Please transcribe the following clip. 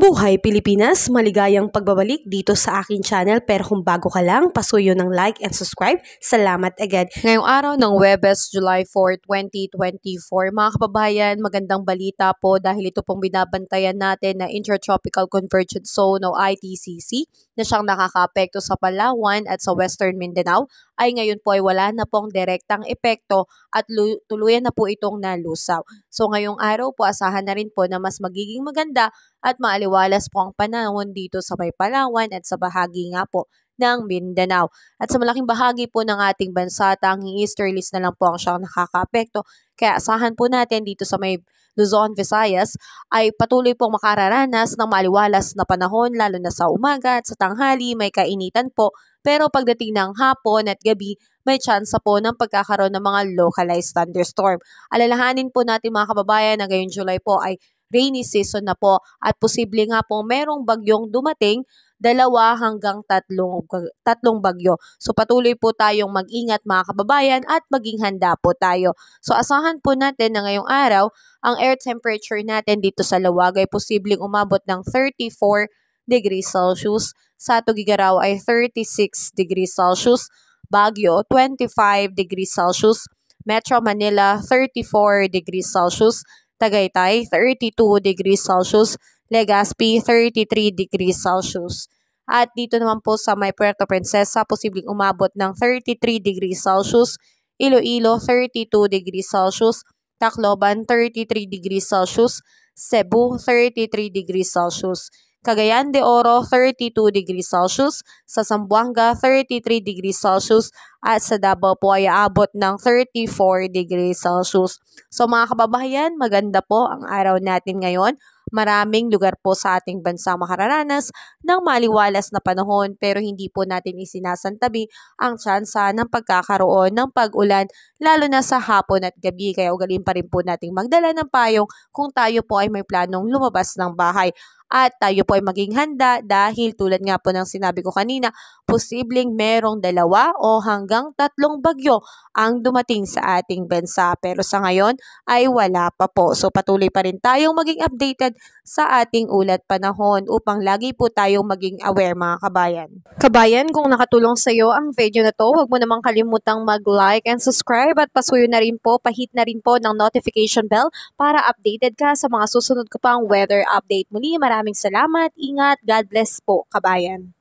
Mabuhay Pilipinas! Maligayang pagbabalik dito sa aking channel, pero kung bago ka lang, pasuyo ng like and subscribe. Salamat agad. Ngayong araw ng Huwebes, July 4, 2024, mga kababayan, magandang balita po dahil ito pong binabantayan natin na Intertropical Convergence Zone o ITCC na siyang nakakaapekto sa Palawan at sa Western Mindanao ay ngayon po ay wala na pong direktang epekto at tuluyan na po itong nalusaw. So ngayong araw po asahan na rin po na mas magiging maganda at maaliwalas po ang panahon dito sa may Palawan at sa bahagi nga po ng Mindanao. At sa malaking bahagi po ng ating bansa, tanging easterlies na lang po ang siyang nakakaapekto. Kaya asahan po natin dito sa may Luzon, Visayas ay patuloy pong makararanas ng maaliwalas na panahon lalo na sa umaga at sa tanghali may kainitan po. Pero pagdating ng hapon at gabi, may tsansa po ng pagkakaroon ng mga localized thunderstorm. Alalahanin po natin mga kababayan na ngayong July po ay rainy season na po at posible nga po merong bagyong dumating, 2 hanggang 3 bagyo. So patuloy po tayong mag-ingat mga kababayan at maging handa po tayo. So asahan po natin na ngayong araw, ang air temperature natin dito sa Laoag ay posibleng umabot ng 34 degrees Celsius. Sa Tuguegarao ay 36 degrees Celsius. Baguio, 25 degrees Celsius. Metro Manila, 34 degrees Celsius. Tagaytay, 32 degrees Celsius. Legazpi, 33 degrees Celsius. At dito naman po sa may Puerto Princesa, posibleng umabot ng 33 degrees Celsius. Iloilo, 32 degrees Celsius. Tacloban, 33 degrees Celsius. Cebu, 33 degrees Celsius. Cagayan de Oro, 32 degrees Celsius. Sa Zamboanga, 33 degrees Celsius. At sa Davao po ay aabot ng 34 degrees Celsius. So mga kababayan, maganda po ang araw natin ngayon. Maraming lugar po sa ating bansa makararanas ng maliwalas na panahon pero hindi po natin isinasantabi ang tsansa ng pagkakaroon ng pag-ulan lalo na sa hapon at gabi. Kaya ugaliin pa rin po nating magdala ng payong kung tayo po ay may planong lumabas ng bahay. At tayo po ay maging handa dahil tulad nga po ng sinabi ko kanina, posibleng merong 2 o hanggang 3 bagyo ang dumating sa ating bansa. Pero sa ngayon ay wala pa po. So patuloy pa rin tayong maging updated sa ating ulat panahon upang lagi po tayong maging aware mga kabayan. Kabayan, kung nakatulong sa iyo ang video na to, huwag mo namang kalimutang mag-like and subscribe at pasuyo na rin po, pahit na rin po ng notification bell para updated ka sa mga susunod ko pang weather update. Muli, maraming salamat, ingat, God bless po kabayan.